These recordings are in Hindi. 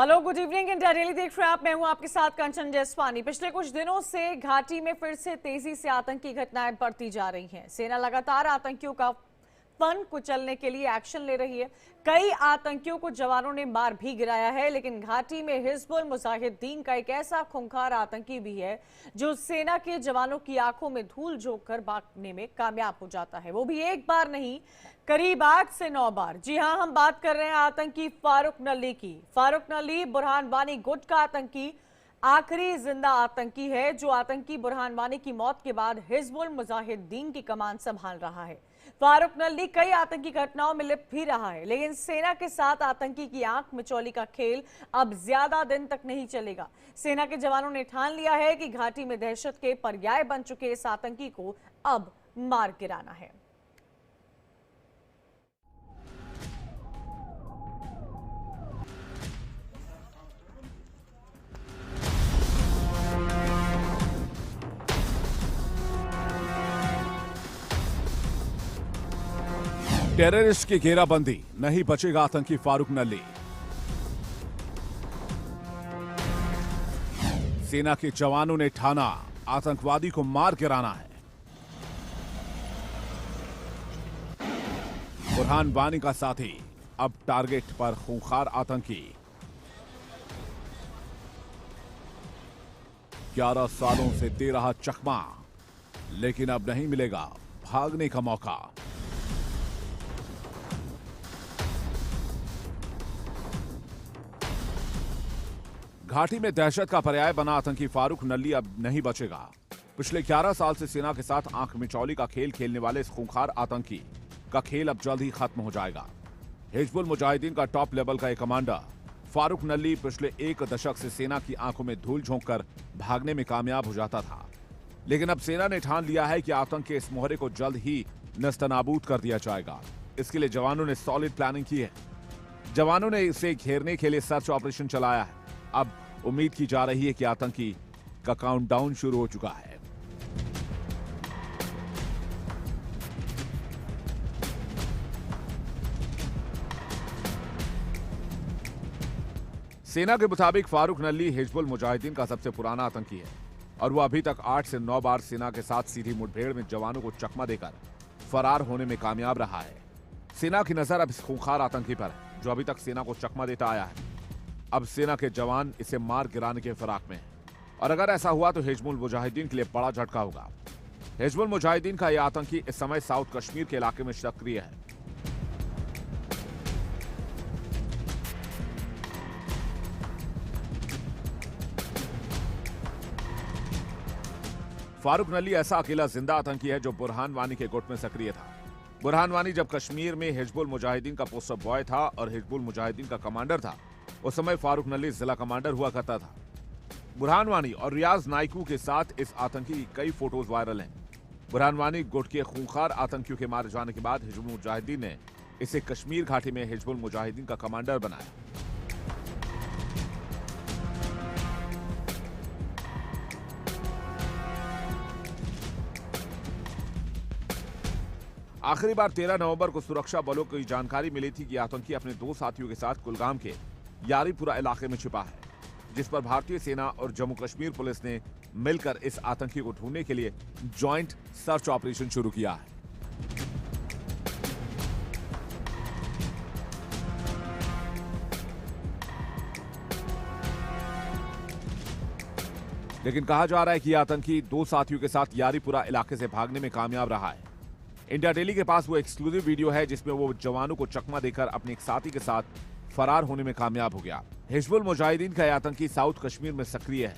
Hello, good evening. India daily देख रहे हैं आप। मैं हूं आपके साथ कंचन जसवानी। पिछले कुछ दिनों से घाटी में फिर से तेजी से आतंकी घटनाएं बढ़ती जा रही हैं। सेना लगातार आतंकियों का फन कुचलने के लिए एक्शन ले रही है। कई आतंकियों को जवानों ने मार भी गिराया है, लेकिन घाटी में हिजबुल मुजाहिदीन का एक ऐसा खूंखार आतंकी भी है जो सेना के जवानों की आंखों में धूल झोंक कर भागने में कामयाब हो जाता है, वो भी एक बार नहीं, करीब 8 से 9 बार। जी हां, हम बात कर रहे हैं आतंकी फारूक नली की। फारूक नली बुरहान वानी गुट का आतंकी, आखिरी जिंदा आतंकी है जो आतंकी बुरहान वानी की मौत के बाद हिजबुल मुजाहिदीन की कमान संभाल रहा है। फारूक नली कई आतंकी घटनाओं में लिप्त भी रहा है, लेकिन सेना के साथ आतंकी की आंख मिचौली का खेल अब ज्यादा दिन तक नहीं चलेगा। सेना के जवानों ने ठान लिया है कि घाटी में दहशत के पर्याय बन चुके इस आतंकी को अब मार गिराना है। टेररिस्ट की घेराबंदी, नहीं बचेगा आतंकी फारूक नली। सेना के जवानों ने ठाना आतंकवादी को मार गिराना है। बुरहान वानी का साथी अब टारगेट पर खूंखार आतंकी। 11 सालों से दे रहा चकमा, लेकिन अब नहीं मिलेगा भागने का मौका। घाटी में दहशत का पर्याय बना आतंकी फारूक नली अब नहीं बचेगा। पिछले 11 साल से सेना के साथ आंख मिचौली का खेल खेलने वाले इस खूंखार आतंकी का खेल अब जल्द ही खत्म हो जाएगा। हिजबुल मुजाहिदीन का टॉप लेवल का एक कमांडर फारूक नली पिछले 1 दशक से सेना की आंखों में धूल झोंककर भागने में कामयाब हो जाता था, लेकिन अब सेना ने ठान लिया है कि आतंक के इस मोहरे को जल्द ही नस्तनाबूद कर दिया जाएगा। इसके लिए जवानों ने सॉलिड प्लानिंग की है। जवानों ने इसे घेरने के लिए सर्च ऑपरेशन चलाया है। अब उम्मीद की जा रही है कि आतंकी का काउंटडाउन शुरू हो चुका है। सेना के मुताबिक फारूक नली हिजबुल मुजाहिदीन का सबसे पुराना आतंकी है और वो अभी तक 8 से 9 बार सेना के साथ सीधी मुठभेड़ में जवानों को चकमा देकर फरार होने में कामयाब रहा है। सेना की नजर अब इस खूंखार आतंकी पर है जो अभी तक सेना को चकमा देता आया है। अब सेना के जवान इसे मार गिराने के फिराक में हैं और अगर ऐसा हुआ तो हिजबुल मुजाहिदीन के लिए बड़ा झटका होगा। हिजबुल मुजाहिदीन का यह आतंकी इस समय साउथ कश्मीर के इलाके में सक्रिय है। फारूक नली ऐसा अकेला जिंदा आतंकी है जो बुरहान वानी के गुट में सक्रिय था। बुरहान वानी जब कश्मीर में हिजबुल मुजाहिदीन का पोस्टर बॉय था और हिजबुल मुजाहिदीन का कमांडर था, उस समय फारूक नली जिला कमांडर हुआ करता था। बुरहान वानी और रियाज नाइकू के साथ इस आतंकी की कई फोटोज वायरल हैं। बुरहान वानी गुट के खूंखार आतंकियों के मारे जाने के बाद हिजबुल मुजाहिदीन ने इसे कश्मीर घाटी में हिजबुल मुजाहिदीन का कमांडर बनाया। आखिरी बार 13 नवंबर को सुरक्षा बलों को जानकारी मिली थी कि आतंकी अपने 2 साथियों के साथ कुलगाम के यारीपुरा इलाके में छिपा है, जिस पर भारतीय सेना और जम्मू कश्मीर पुलिस ने मिलकर इस आतंकी को ढूंढने के लिए जॉइंट सर्च ऑपरेशन शुरू किया है। लेकिन कहा जा रहा है कि आतंकी 2 साथियों के साथ यारीपुरा इलाके से भागने में कामयाब रहा है। इंडिया डेली के पास वो एक्सक्लूसिव वीडियो है जिसमें वो जवानों को चकमा देकर अपने एक साथी के साथ फरार होने में कामयाब हो गया। हिजबुल मुजाहिदीन का आतंकी साउथ कश्मीर में सक्रिय है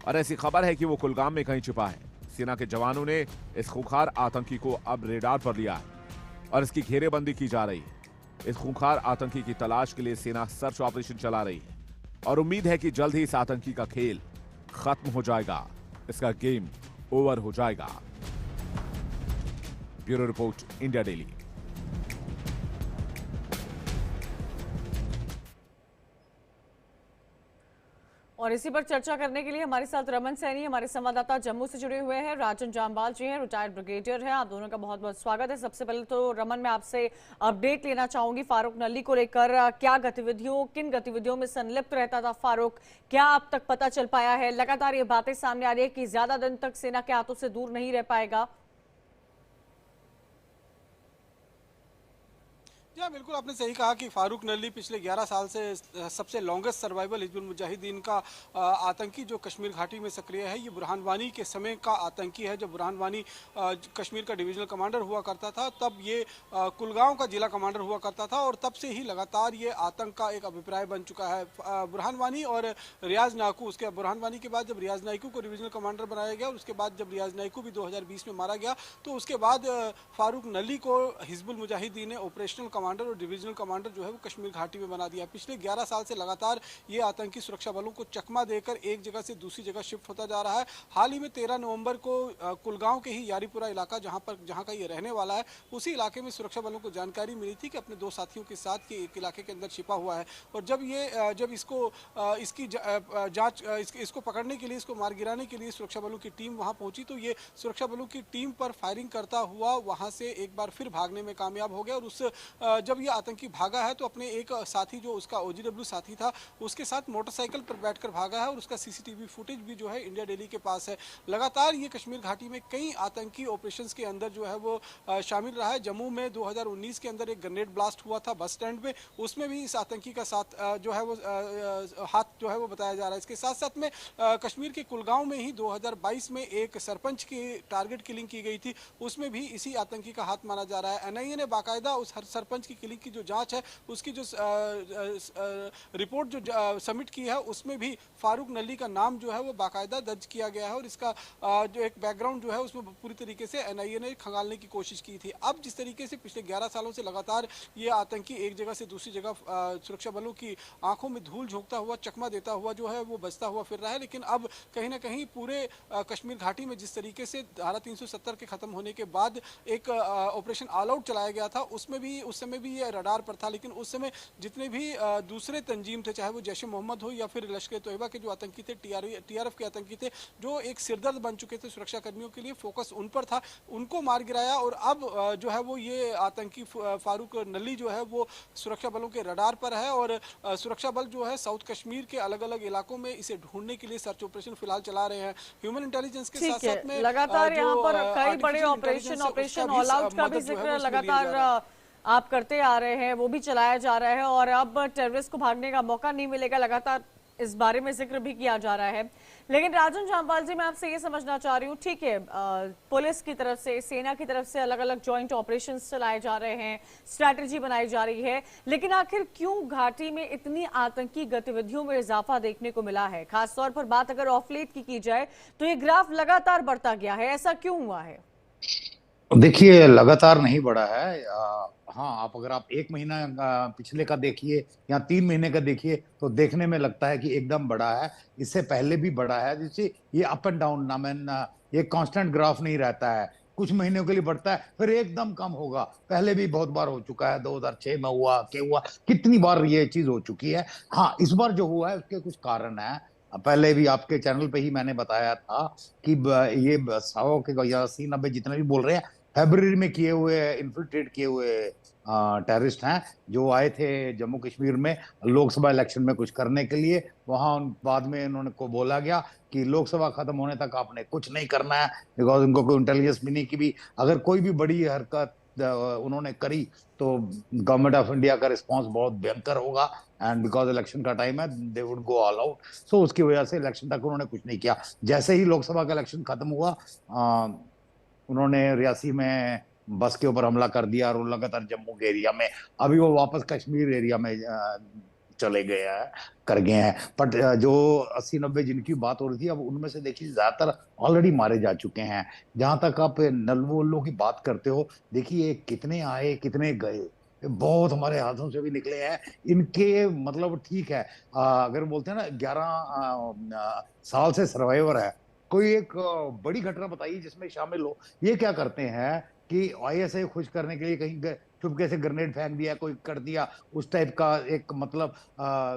और ऐसी खबर है कि वो कुलगाम में कहीं छिपा है। सेना के जवानों ने इस खूंखार आतंकी को अब रेडार पर लिया है और इसकी घेरेबंदी की जा रही है। इस खूंखार आतंकी की तलाश के लिए सेना सर्च ऑपरेशन चला रही है और उम्मीद है कि जल्द ही इस आतंकी का खेल खत्म हो जाएगा, इसका गेम ओवर हो जाएगा। Bureau report, India daily. और इसी पर चर्चा करने के लिए हमारे साथ रमन सैनी हमारे संवाददाता जम्मू से जुड़े हुए हैं। राजन जामवाल जी हैं, रिटायर्ड ब्रिगेडियर हैं। आप दोनों का बहुत बहुत स्वागत है। सबसे पहले तो रमन, मैं आपसे अपडेट लेना चाहूंगी फारूक नल्ली को लेकर। क्या गतिविधियों, किन गतिविधियों में संलिप्त रहता था फारूक, क्या अब तक पता चल पाया है? लगातार ये बातें सामने आ रही है कि ज्यादा दिन तक सेना के हाथों से दूर नहीं रह पाएगा। जी हाँ, बिल्कुल आपने सही कहा कि फारूक नल्ली पिछले 11 साल से सबसे लॉन्गेस्ट सर्वाइवल हिजबुल मुजाहिदीन का आतंकी जो कश्मीर घाटी में सक्रिय है। ये बुरहान वानी के समय का आतंकी है। जब बुरहान वानी कश्मीर का डिवीजनल कमांडर हुआ करता था, तब ये कुलगांव का जिला कमांडर हुआ करता था और तब से ही लगातार ये आतंक का एक अभिप्राय बन चुका है। बुरहान वानी और रियाज नाकू, उसके बुरहान वानी के बाद जब रियाज नाइकू को डिवीजनल कमांडर बनाया गया और उसके बाद जब रियाज नाइकू भी 2020 में मारा गया, तो उसके बाद फारूक नल्ली को हिजबुल मुजाहिदीन ने ऑपरेशनल कमांडर और डिवीजनल कमांडर जो है वो कश्मीर घाटी में बना दिया। पिछले 11 साल से लगातार ये आतंकी सुरक्षा बलों को चकमा देकर एक जगह से दूसरी जगह शिफ्ट होता जा रहा है। हाल ही में 13 नवंबर को कुलगांव के ही यारीपुरा इलाका जहां का ये रहने वाला है, उसी इलाके में सुरक्षा बलों को जानकारी मिली थी कि अपने 2 साथियों के साथ के एक इलाके के अंदर छिपा हुआ है। और जब इसको इसकी जांच इसको पकड़ने के लिए, इसको मार गिराने के लिए सुरक्षा बलों की टीम वहां पहुंची, तो ये सुरक्षा बलों की टीम पर फायरिंग करता हुआ वहां से एक बार फिर भागने में कामयाब हो गया। और जब ये आतंकी भागा है तो अपने एक साथी जो उसका ओजीडब्ल्यू साथी था, उसके साथ मोटरसाइकिल पर बैठकर भागा है और उसका सीसीटीवी फुटेज भी जो है इंडिया डेली के पास है। लगातार ये कश्मीर घाटी में कई आतंकी ऑपरेशंस के अंदर जो है वो शामिल रहा है। जम्मू में 2019 के अंदर एक ग्रेनेड ब्लास्ट हुआ था बस स्टैंड में, उसमें भी इस आतंकी का साथ जो है वो हाथ जो है वो बताया जा रहा है। इसके साथ साथ में कश्मीर के कुलगांव में ही 2022 में एक सरपंच की टारगेट किलिंग की गई थी, उसमें भी इसी आतंकी का हाथ माना जा रहा है। एनआईए ने बाकायदा उस हर सरपंच की किलिंग की जो जांच है, उसकी जो रिपोर्ट जो सबमिट की है, उसमें भी फारूक नल्ली का नाम जो है वो बाकायदा दर्ज किया गया है और इसका जो एक बैकग्राउंड जो है उसमें पूरी तरीके से एनआईए ने खंगालने की कोशिश की थी। अब जिस तरीके से पिछले 11 सालों से लगातार ये आतंकी एक जगह से दूसरी जगह सुरक्षा बलों की आंखों में धूल झोंकता हुआ, चकमा देता हुआ जो है वो बचता हुआ फिर रहा है, लेकिन अब कहीं ना कहीं पूरे कश्मीर घाटी में जिस तरीके से धारा 370 के खत्म होने के बाद एक ऑपरेशन ऑल आउट चलाया गया था, उसमें भी उस समय भी ये रडार पर था, लेकिन उस समय जितने भी दूसरे तंजीम थे, चाहे वो जैश ए मोहम्मद हो या फिर लश्कर तोयबा के जो आतंकी थे, टीआरएफ के आतंकी थे, जो एक सिरदर्द बन चुके थे सुरक्षा कर्मियों के लिए, फोकस उन पर था, उनको मार गिराया। और अब जो है वो ये आतंकी फारूक नल्ली जो है वो सुरक्षा बलों के रडार पर है और सुरक्षा बल जो है साउथ कश्मीर के अलग अलग इलाकों में इसे ढूंढने के लिए सर्च ऑपरेशन फिलहाल चला रहे हैं। ह्यूमन इंटेलिजेंस के साथ साथ में लगातार यहाँ पर कई बड़े ऑपरेशन ऑल आउट का भी जिक्र लगातार आप करते आ रहे हैं, वो भी चलाया जा रहा है और अब टेररिस्ट को भागने का मौका नहीं मिलेगा, लगातार इस बारे में जिक्र भी किया जा रहा है। लेकिन राजन जामवाल जी, मैं आपसे ये समझना चाह रही हूँ, ठीक है, पुलिस की तरफ से, सेना की तरफ से अलग अलग जॉइंट ऑपरेशंस चलाए जा रहे हैं, स्ट्रैटेजी बनाई जा रही है, लेकिन आखिर क्यों घाटी में इतनी आतंकी गतिविधियों में इजाफा देखने को मिला है? खासतौर पर बात अगर ऑफ लेट की जाए तो ये ग्राफ लगातार बढ़ता गया है, ऐसा क्यों हुआ है? देखिए, लगातार नहीं बढ़ा है। हाँ, अगर आप 1 महीना पिछले का देखिए या 3 महीने का देखिए तो देखने में लगता है कि एकदम बढ़ा है। इससे पहले भी बढ़ा है, जिससे ये अप एंड डाउन ना मैन ये कांस्टेंट ग्राफ नहीं रहता है। कुछ महीनों के लिए बढ़ता है फिर एकदम कम होगा। पहले भी बहुत बार हो चुका है, 2006 में हुआ, कितनी बार ये चीज हो चुकी है। हाँ, इस बार जो हुआ है उसके कुछ कारण है। पहले भी आपके चैनल पे ही मैंने बताया था कि ये 100 के या 80-90 जितने भी बोल रहे हैं, फरवरी में किए हुए, इन्फिल्ट्रेट किए हुए टेररिस्ट हैं, जो आए थे जम्मू कश्मीर में लोकसभा इलेक्शन में कुछ करने के लिए। वहां बाद में इन्होंने को बोला गया कि लोकसभा खत्म होने तक आपने कुछ नहीं करना है, बिकॉज उनको कोई इंटेलिजेंस भी नहीं की भी अगर कोई भी बड़ी हरकत उन्होंने करी तो गवर्नमेंट ऑफ इंडिया का रिस्पांस बहुत भयंकर होगा, एंड बिकॉज इलेक्शन का टाइम है they would go all out. So उसकी वजह से इलेक्शन तक उन्होंने कुछ नहीं किया। जैसे ही लोकसभा का इलेक्शन खत्म हुआ, उन्होंने रियासी में बस के ऊपर हमला कर दिया और लगातार जम्मू के एरिया में, अभी वो वापस कश्मीर एरिया में चले गए हैं, कर गए हैं। बट जो 80-90 जिनकी बात हो रही थी, अब उनमें से देखिए ज्यादातर ऑलरेडी मारे जा चुके हैं। जहां तक आप नल्लों की बात करते हो, देखिए कितने आए कितने गए, बहुत हमारे हाथों से भी निकले हैं इनके। मतलब ठीक है, अगर बोलते हैं ना 11 साल से सर्वाइवर है, कोई एक बड़ी घटना बताइए जिसमें शामिल हो। ये क्या करते हैं कि आईएसआई खुश करने के लिए कहीं चुपके से ग्रेनेड फेंक दिया, कोई कर दिया, उस टाइप का एक मतलब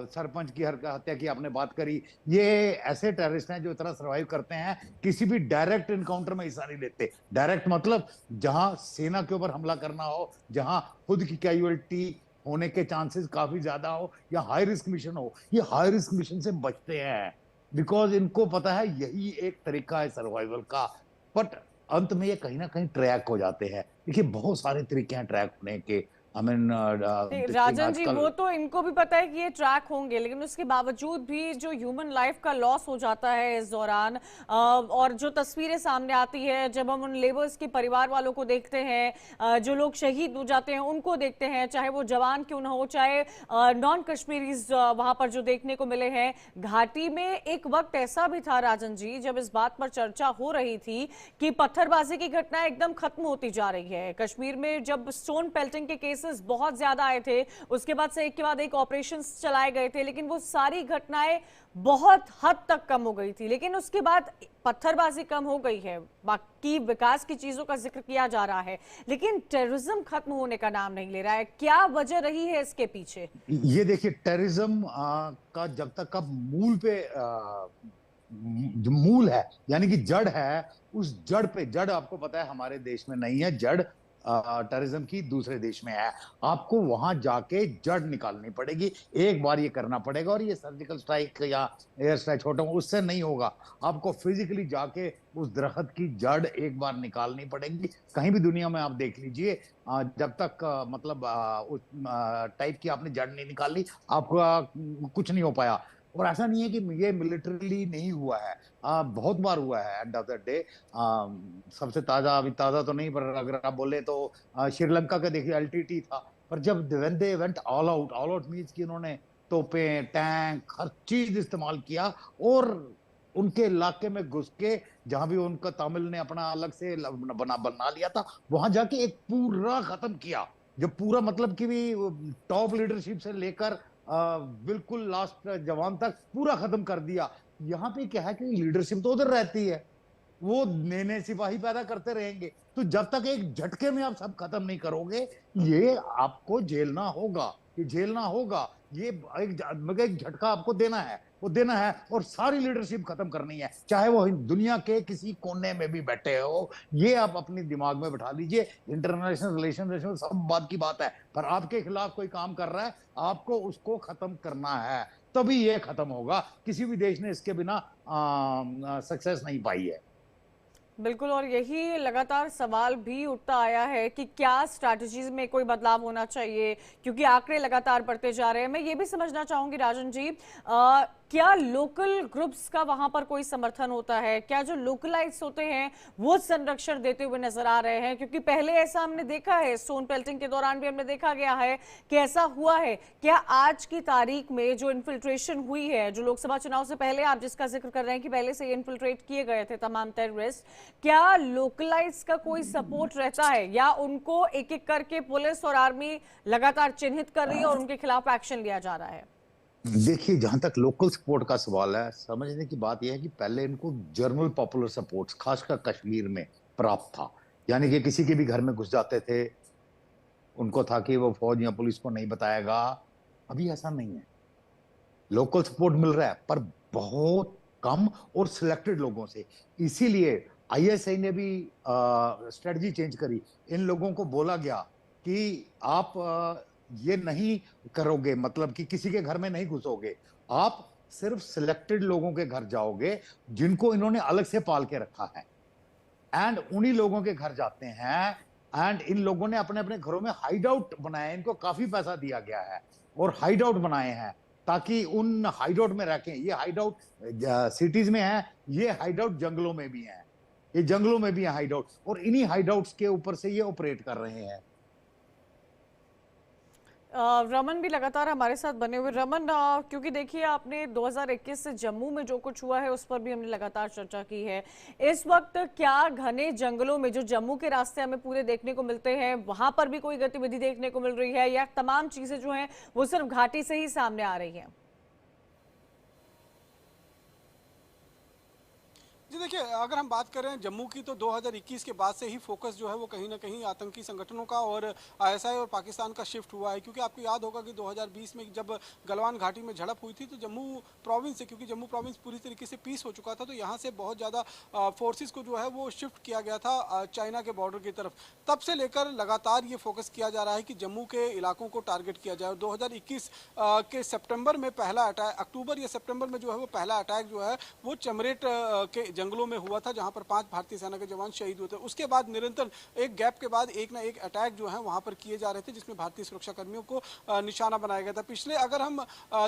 सरपंच की हत्या की आपने बात करी। ये ऐसे टेररिस्ट हैं जो इतना सर्वाइव करते हैं, किसी भी डायरेक्ट इनकाउंटर में हिस्सा नहीं लेते। डायरेक्ट मतलब जहां सेना के ऊपर हमला करना हो, जहां खुद की कैजुअलिटी होने के चांसेस काफी ज्यादा हो, या हाई रिस्क मिशन हो, ये हाई रिस्क मिशन से बचते हैं, बिकॉज इनको पता है यही एक तरीका है सर्वाइवल का। बट अंत में ये कहीं ना कहीं ट्रैक हो जाते हैं। देखिए बहुत सारे तरीके हैं ट्रैक होने के। आई मीन राजन जी, आजकल वो तो इनको भी पता है कि ये ट्रैक होंगे, लेकिन उसके बावजूद भी जो ह्यूमन लाइफ का लॉस हो जाता है इस दौरान, और जो तस्वीरें सामने आती है जब हम उन लेबर्स के परिवार वालों को देखते हैं, जो लोग शहीद हो जाते हैं उनको देखते हैं, चाहे वो जवान क्यों ना हो, चाहे नॉन कश्मीरीज वहां पर जो देखने को मिले हैं। घाटी में एक वक्त ऐसा भी था राजन जी, जब इस बात पर चर्चा हो रही थी कि पत्थरबाजी की घटना एकदम खत्म होती जा रही है। कश्मीर में जब स्टोन पेल्टिंग के केसेस बहुत ज्यादा आए थे, उसके बाद से एक के बाद एक ऑपरेशंस चलाए गए थे, लेकिन वो सारी घटनाएं बहुत हद तक कम हो गई थी। लेकिन उसके बाद पत्थरबाजी कम हो गई है, बाकी विकास की चीजों का जिक्र किया जा रहा है, लेकिन टेररिज्म खत्म होने का नाम नहीं ले रहा है। क्या वजह रही है इसके पीछे? ये देखिए टेररिज्म का जब तक का मूल पे जो मूल है यानी कि जड़ है, उस जड़ पे, जड़ आपको पता है हमारे देश में नहीं है, जड़ टेररिज्म की दूसरे देश में है। आपको वहां जाके जड़ निकालनी पड़ेगी, एक बार ये करना पड़ेगा। और ये सर्जिकल स्ट्राइक या एयर स्ट्राइक छोटा उससे नहीं होगा, आपको फिजिकली जाके उस दरख्त की जड़ एक बार निकालनी पड़ेगी। कहीं भी दुनिया में आप देख लीजिए, जब तक मतलब उस टाइप की आपने जड़ नहीं निकाली, आपका कुछ नहीं हो पाया। और ऐसा नहीं है कि ये मिलिटरीली नहीं हुआ है, बहुत बार हुआ है। एंड ऑफ द डे सबसे ताजा, अभी ताजा तो नहीं, पर अगर आप बोले तो श्रीलंका का देखिए एलटीटी था, पर जब when they went all out, all out means कि उन्होंने तोपें, टैंक, हर चीज इस्तेमाल किया और उनके इलाके में घुस के, जहां भी उनका तमिल ने अपना अलग से बना लिया था, वहां जाके एक पूरा खत्म किया। जब पूरा मतलब कि भी टॉप लीडरशिप से लेकर बिल्कुल लास्ट जवान तक पूरा खत्म कर दिया। यहाँ पे क्या है कि लीडरशिप तो उधर रहती है, वो नए नए सिपाही पैदा करते रहेंगे। तो जब तक एक झटके में आप सब खत्म नहीं करोगे, ये आपको झेलना होगा, ये झेलना होगा। ये एक झटका आपको देना है, वो देना है, और सारी लीडरशिप खत्म करनी है, चाहे वो दुनिया के किसी कोने में भी बैठे हो। ये आप अपने दिमाग में बैठा लीजिए। इंटरनेशनल रिलेशन सब बात की बात है, पर आपके खिलाफ कोई काम कर रहा है, आपको उसको खत्म करना है, तभी ये खत्म होगा। किसी भी देश ने इसके बिना सक्सेस नहीं पाई है। बिल्कुल, और यही लगातार सवाल भी उठता आया है कि क्या स्ट्रैटेजीज में कोई बदलाव होना चाहिए, क्योंकि आंकड़े लगातार बढ़ते जा रहे हैं। मैं ये भी समझना चाहूंगी राजन जी, क्या लोकल ग्रुप्स का वहां पर कोई समर्थन होता है? क्या जो लोकलाइज होते हैं वो संरक्षण देते हुए नजर आ रहे हैं? क्योंकि पहले ऐसा हमने देखा है, स्टोन पेल्टिंग के दौरान भी हमने देखा गया है कि ऐसा हुआ है। क्या आज की तारीख में जो इन्फिल्ट्रेशन हुई है, जो लोकसभा चुनाव से पहले आप जिसका जिक्र कर रहे हैं कि पहले से इन्फिल्ट्रेट किए गए थे तमाम टेररिस्ट, क्या लोकलाइज का कोई सपोर्ट रहता है, या उनको एक एक करके पुलिस और आर्मी लगातार चिन्हित कर रही है और उनके खिलाफ एक्शन लिया जा रहा है? देखिए जहां तक लोकल सपोर्ट का सवाल है, समझने की बात यह है कि पहले इनको जनरल पॉपुलर सपोर्ट खासकर कश्मीर में प्राप्त था। यानी कि किसी के भी घर में घुस जाते थे, उनको था कि वो फौज या पुलिस को नहीं बताएगा। अभी ऐसा नहीं है, लोकल सपोर्ट मिल रहा है, पर बहुत कम और सिलेक्टेड लोगों से। इसीलिए आईएसआई ने भी स्ट्रेटजी चेंज करी। इन लोगों को बोला गया कि आप ये नहीं करोगे, मतलब कि किसी के घर में नहीं घुसोगे, आप सिर्फ सिलेक्टेड लोगों के घर जाओगे जिनको इन्होंने अलग से पाल के रखा है, एंड उन्हीं लोगों के घर जाते हैं। एंड इन लोगों ने अपने अपने घरों में हाइड आउट बनाए, इनको काफी पैसा दिया गया है और हाइड आउट बनाए हैं, ताकि उन हाइड आउट में रखें। ये हाइड आउट सिटीज में है, ये हाइड आउट जंगलों में भी है, ये जंगलों में भी है हाइड आउट, और इन्हीं हाइड आउट्स के ऊपर से ये ऑपरेट कर रहे हैं। रमन भी लगातार हमारे साथ बने हुए। रमन, क्योंकि देखिए आपने 2021 से जम्मू में जो कुछ हुआ है उस पर भी हमने लगातार चर्चा की है। इस वक्त क्या घने जंगलों में जो जम्मू के रास्ते हमें पूरे देखने को मिलते हैं, वहां पर भी कोई गतिविधि देखने को मिल रही है, या तमाम चीजें जो हैं वो सिर्फ घाटी से ही सामने आ रही हैं? जी देखिए, अगर हम बात करें जम्मू की, तो 2021 के बाद से ही फोकस जो है वो कहीं ना कहीं आतंकी संगठनों का और आईएसआई और पाकिस्तान का शिफ्ट हुआ है। क्योंकि आपको याद होगा कि 2020 में जब गलवान घाटी में झड़प हुई थी, तो जम्मू प्रोविंस से, क्योंकि जम्मू प्रोविंस पूरी तरीके से पीस हो चुका था, तो यहाँ से बहुत ज़्यादा फोर्सेस को जो है वो शिफ्ट किया गया था चाइना के बॉर्डर की तरफ। तब से लेकर लगातार ये फोकस किया जा रहा है कि जम्मू के इलाकों को टारगेट किया जाए। और 2021 के सितंबर में पहला अटैक, अक्टूबर या सितंबर में जो है वो पहला अटैक जो है वो चमरेट के जंगलों में हुआ था, जहां पर 5 भारतीय सेना के जवान शहीद हुए थे। उसके बाद निरंतर एक गैप के बाद एक ना एक अटैक जो है वहां पर किए जा रहे थे, जिसमें भारतीय सुरक्षा कर्मियों को निशाना बनाया गया था। पिछले अगर हम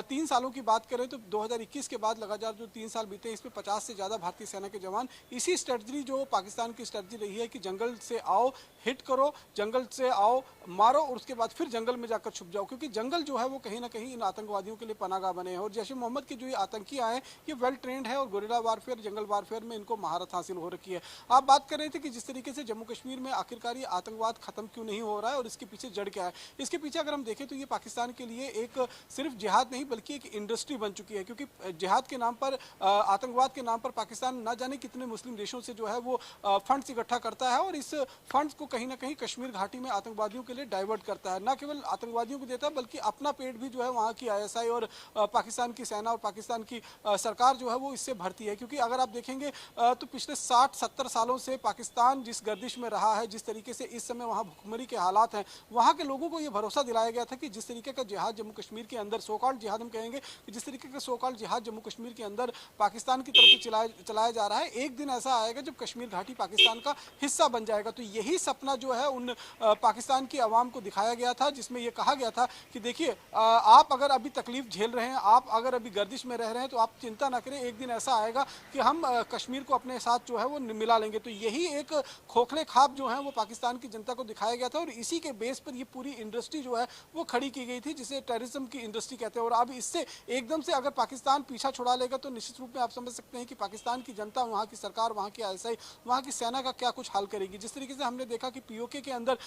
3 सालों की बात करें, तो 2021 के बाद लगातार जो 3 साल बीते, इसमें 50 से ज़्यादा भारतीय सेना के जवान, इसी स्ट्रेटजी जो पाकिस्तान की स्ट्रेटजी रही है कि जंगल से आओ, हिट करो, जंगल से आओ, मारो, और उसके बाद फिर जंगल में जाकर छुप जाओ। क्योंकि जंगल जो है वो कहीं ना कहीं इन आतंकवादियों के लिए पनाहगाह बने हैं। और जैश ए मोहम्मद के जो ये आतंकी आए, ये वेल ट्रेंड है और गोरिल्ला वारफेयर, जंगल वारफेयर में इनको महारत हासिल हो रखी है। आप बात कर रहे थे कि जिस तरीके से जम्मू कश्मीर में आखिरकार ये आतंकवाद खत्म क्यों नहीं हो रहा है और इसके पीछे जड़ क्या है। इसके पीछे अगर हम देखें तो ये पाकिस्तान के लिए एक सिर्फ जिहाद नहीं बल्कि एक इंडस्ट्री बन चुकी है। क्योंकि जिहाद के नाम पर, आतंकवाद के नाम पर पाकिस्तान ना जाने कितने मुस्लिम देशों से जो है वो फंड्स इकट्ठा करता है, और इस फंड्स को कहीं ना कहीं कश्मीर घाटी में आतंकवादियों के लिए डाइवर्ट करता है। ना केवल आतंकवादियों को देता है बल्कि अपना पेट भी जो है वहाँ की आईएसआई और पाकिस्तान की सेना और पाकिस्तान की सरकार जो है वो इससे भरती है। क्योंकि अगर आप देखेंगे तो पिछले 60-70 सालों से पाकिस्तान जिस गर्दिश में रहा है, जिस तरीके से इस समय वहाँ भुखमरी के हालात हैं, वहाँ के लोगों को ये भरोसा दिलाया गया था कि जिस तरीके का जिहाद जम्मू कश्मीर के अंदर, सोकॉल्ड जिहाद हम कहेंगे कि जिस तरीके का सोकॉल्ड जिहाद जम्मू कश्मीर के अंदर पाकिस्तान की तरफ से चलाया जा रहा है, एक दिन ऐसा आएगा जब कश्मीर घाटी पाकिस्तान का हिस्सा बन जाएगा। तो यही सपना जो है उन पाकिस्तान की आवाम को दिखाया गया था, जिसमें यह कहा गया था कि देखिए, आप अगर अभी तकलीफ झेल रहे हैं, आप अगर अभी गर्दिश में रह रहे हैं, तो आप चिंता ना करें, एक दिन ऐसा आएगा कि हम कश्मीर को अपने साथ जो है वो मिला लेंगे। तो यही एक खोखले ख्वाब जो है वो पाकिस्तान की जनता को दिखाया गया था, और इसी के बेस पर ये पूरी इंडस्ट्री जो है वो खड़ी की गई थी, जिसे टेररिज्म की इंडस्ट्री कहते हैं। और अब इससे एकदम से अगर पाकिस्तान पीछा छुड़ा लेगा, तो निश्चित रूप में आप समझ सकते हैं कि पाकिस्तान की जनता, वहाँ की सरकार, वहाँ की आईएसआई, वहाँ की सेना का क्या कुछ हाल करेगी। जिस तरीके से हमने देखा कि पीओके के अंदर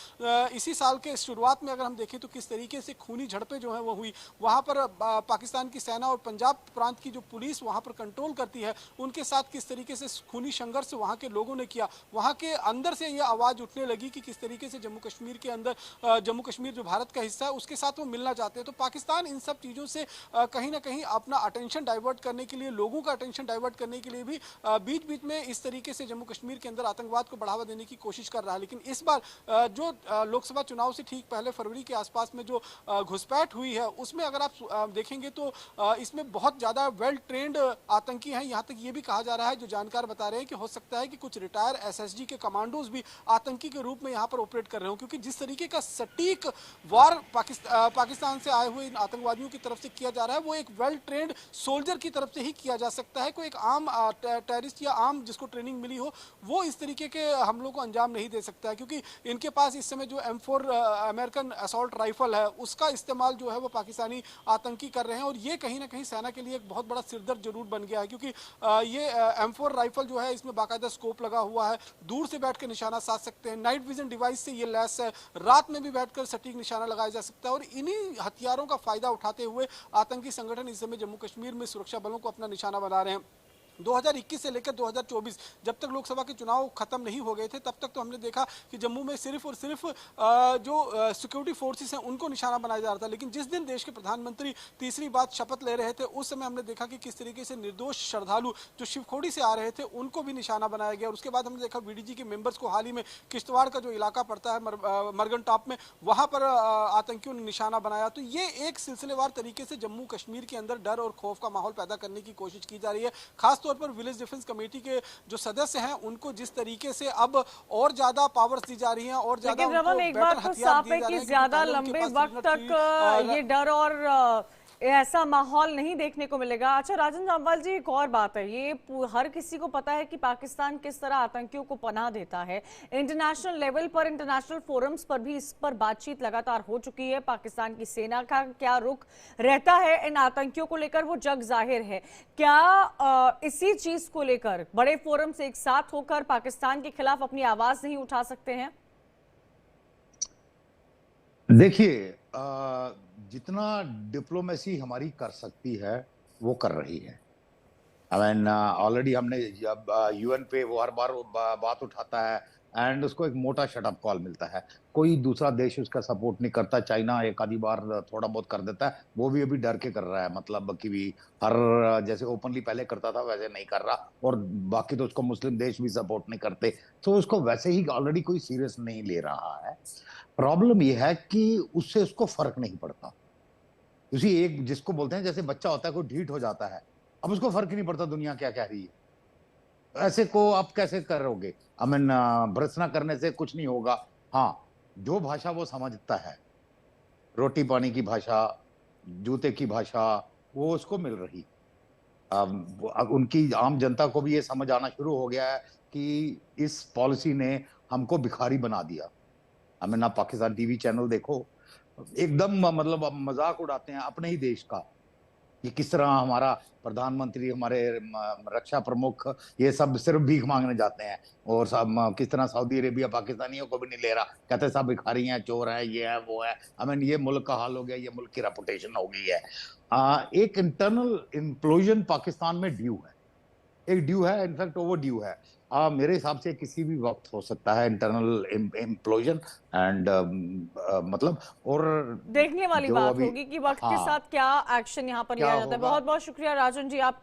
इसी साल के शुरुआत में अगर हम देखें तो किस तरीके से खूनी झड़पें जो है वो हुई, वहाँ पर पाकिस्तान की सेना और पंजाब प्रांत की जो पुलिस वहाँ पर कंट्रोल करती है, उनके साथ किस तरीके से खूनी संघर्ष वहाँ के लोगों ने किया। वहाँ के अंदर से ये आवाज़ उठने लगी कि किस तरीके से जम्मू कश्मीर के अंदर, जम्मू कश्मीर जो भारत का हिस्सा है उसके साथ वो मिलना चाहते हैं। तो पाकिस्तान इन सब चीज़ों से कहीं ना कहीं अपना अटेंशन डाइवर्ट करने के लिए, लोगों का अटेंशन डाइवर्ट करने के लिए भी बीच बीच में इस तरीके से जम्मू कश्मीर के अंदर आतंकवाद को बढ़ावा देने की कोशिश कर रहा है। लेकिन इस बार जो लोकसभा चुनाव से ठीक पहले फरवरी के आसपास में जो घुसपैठ हुई है, उसमें अगर आप देखेंगे तो इसमें बहुत ज़्यादा वेल ट्रेंड आतंकी हैं। यहाँ तक ये भी कहा जा रहा है, जो जानकार बता रहे हैं कि हो सकता है कि कुछ रिटायर एसएसजी के कमांडोज भी आतंकी के रूप में यहाँ पर ऑपरेट कर रहे हो। क्योंकि जिस तरीके का सटीक वार पाकिस्तान से आए हुए इन आतंकवादियों की तरफ से किया जा रहा है, वो एक वेल ट्रेंड सोल्जर की तरफ से ही किया जा सकता है। कोई एक आम टेररिस्ट या आम जिसको ट्रेनिंग मिली हो, वो इस तरीके के हमलों को अंजाम नहीं दे सकता है। क्योंकि इनके पास इस समय जो M4 अमेरिकन असॉल्ट राइफल है, उसका इस्तेमाल जो है वो पाकिस्तानी आतंकी कर रहे हैं। और ये कहीं ना कहीं सेना के लिए एक बहुत बड़ा सिरदर्द जरूर बन गया है। क्योंकि ये M4 राइफल जो है, इसमें बाकायदा स्कोप लगा हुआ है, दूर से बैठकर निशाना साध सकते हैं, नाइट विजन डिवाइस से ये लैस है, रात में भी बैठकर सटीक निशाना लगाया जा सकता है। और इन्हीं हथियारों का फायदा उठाते हुए आतंकी संगठन इस समय जम्मू कश्मीर में सुरक्षा बलों को अपना निशाना बना रहे हैं। 2021 से लेकर 2024 जब तक लोकसभा के चुनाव खत्म नहीं हो गए थे, तब तक तो हमने देखा कि जम्मू में सिर्फ और सिर्फ जो सिक्योरिटी फोर्सेस हैं उनको निशाना बनाया जा रहा था। लेकिन जिस दिन देश के प्रधानमंत्री तीसरी बार शपथ ले रहे थे, उस समय हमने देखा कि किस तरीके से निर्दोष श्रद्धालु जो शिवखोड़ी से आ रहे थे उनको भी निशाना बनाया गया। और उसके बाद हमने देखा वीडीजी के मेंबर्स को हाल ही में किश्तवाड़ का जो इलाका पड़ता है मरगन टॉप में, वहाँ पर आतंकियों ने निशाना बनाया। तो ये एक सिलसिलेवार तरीके से जम्मू कश्मीर के अंदर डर और खौफ का माहौल पैदा करने की कोशिश की जा रही है। खास तौर पर विलेज डिफेंस कमेटी के जो सदस्य हैं, उनको जिस तरीके से अब और ज्यादा पावर्स दी जा रही हैं और ज्यादा लेकिन रमन, एक बात तो साफ है कि ज्यादा लंबे वक्त तक ये डर और ऐसा माहौल नहीं देखने को मिलेगा। अच्छा राजन जामवाल जी, एक और बात है, ये हर किसी को पता है कि पाकिस्तान किस तरह आतंकियों को पनाह देता है। इंटरनेशनल लेवल पर, इंटरनेशनल फोरम्स पर भी इस पर बातचीत लगातार हो चुकी है। पाकिस्तान की सेना का क्या रुख रहता है इन आतंकियों को लेकर, वो जग जाहिर है। क्या इसी चीज को लेकर बड़े फोरम से एक साथ होकर पाकिस्तान के खिलाफ अपनी आवाज नहीं उठा सकते हैं? देखिए, जितना डिप्लोमेसी हमारी कर सकती है वो कर रही है। आई मीन ऑलरेडी हमने जब यूएन पे वो हर बार बात उठाता है एंड उसको एक मोटा शटअप कॉल मिलता है। कोई दूसरा देश उसका सपोर्ट नहीं करता। चाइना एक आधी बार थोड़ा बहुत कर देता है, वो भी अभी डर के कर रहा है, मतलब कि भी हर जैसे ओपनली पहले करता था वैसे नहीं कर रहा। और बाकी तो उसको मुस्लिम देश भी सपोर्ट नहीं करते, तो उसको वैसे ही ऑलरेडी कोई सीरियस नहीं ले रहा है। प्रॉब्लम यह है कि उससे उसको फर्क नहीं पड़ता। उसी एक जिसको बोलते हैं जैसे बच्चा होता है, कोई ढीठ हो जाता है, अब उसको फर्क ही नहीं पड़ता दुनिया क्या कह रही है। ऐसे को आप कैसे करोगे? आई मीन भर्त्सना करने से कुछ नहीं होगा। हाँ, जो भाषा वो समझता है, रोटी पानी की भाषा, जूते की भाषा, वो उसको मिल रही। अब उनकी आम जनता को भी ये समझ आना शुरू हो गया है कि इस पॉलिसी ने हमको भिखारी बना दिया। आई मीन आप पाकिस्तान टीवी चैनल देखो, एकदम मतलब मजाक उड़ाते हैं अपने ही देश का कि किस तरह हमारा प्रधानमंत्री, हमारे रक्षा प्रमुख, ये सब सिर्फ भीख मांगने जाते हैं। और सब किस तरह सऊदी अरेबिया पाकिस्तानियों को भी नहीं ले रहा, कहते हैं सब भिखारी हैं, चोर हैं, ये है वो है। आई मीन ये मुल्क का हाल हो गया, ये मुल्क की रेपुटेशन हो गई है। एक इंटरनल इम्प्लोजन पाकिस्तान में ड्यू है, एक ड्यू है, इनफैक्ट ओवर ड्यू है। मेरे हिसाब से किसी भी वक्त हो सकता है इंटरनल इम्प्लोजन एंड मतलब। और देखने वाली जो बात अभी, होगी कि वक्त के हाँ, साथ क्या एक्शन यहाँ पर क्या लिया जाता है। होगा। बहुत बहुत शुक्रिया राजन जी आपका।